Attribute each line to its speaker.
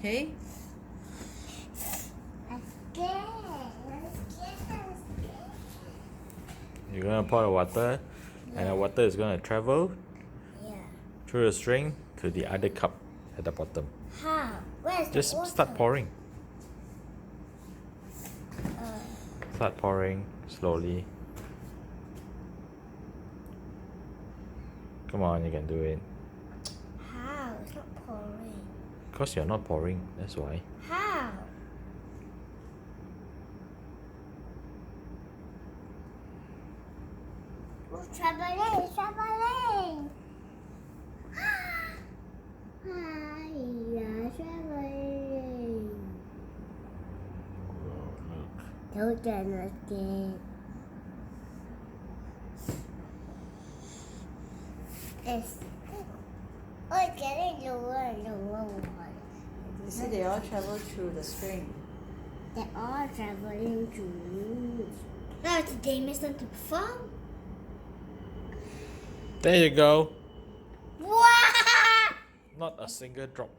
Speaker 1: Okay?
Speaker 2: I'm scared. I'm scared. I'm scared.
Speaker 3: You're gonna pour the water, and the water is gonna travel
Speaker 2: Yeah.
Speaker 3: through the string to the other cup at the bottom.
Speaker 2: How? Where's the
Speaker 3: Just
Speaker 2: water?
Speaker 3: start pouring.
Speaker 2: Uh,
Speaker 3: Start pouring slowly. Come on, you can do it.
Speaker 2: how? It's not pouring.
Speaker 3: Because you're not pouring, that's why.
Speaker 2: How? Oh, traveling, traveling. Hiya, traveling. Don't get nothing. It's getting lower and lower.
Speaker 1: You see, they all travel through the string.
Speaker 2: They're all traveling to. Now it's Jameson to perform.
Speaker 3: There you go.
Speaker 2: Wow!
Speaker 3: Not a single drop.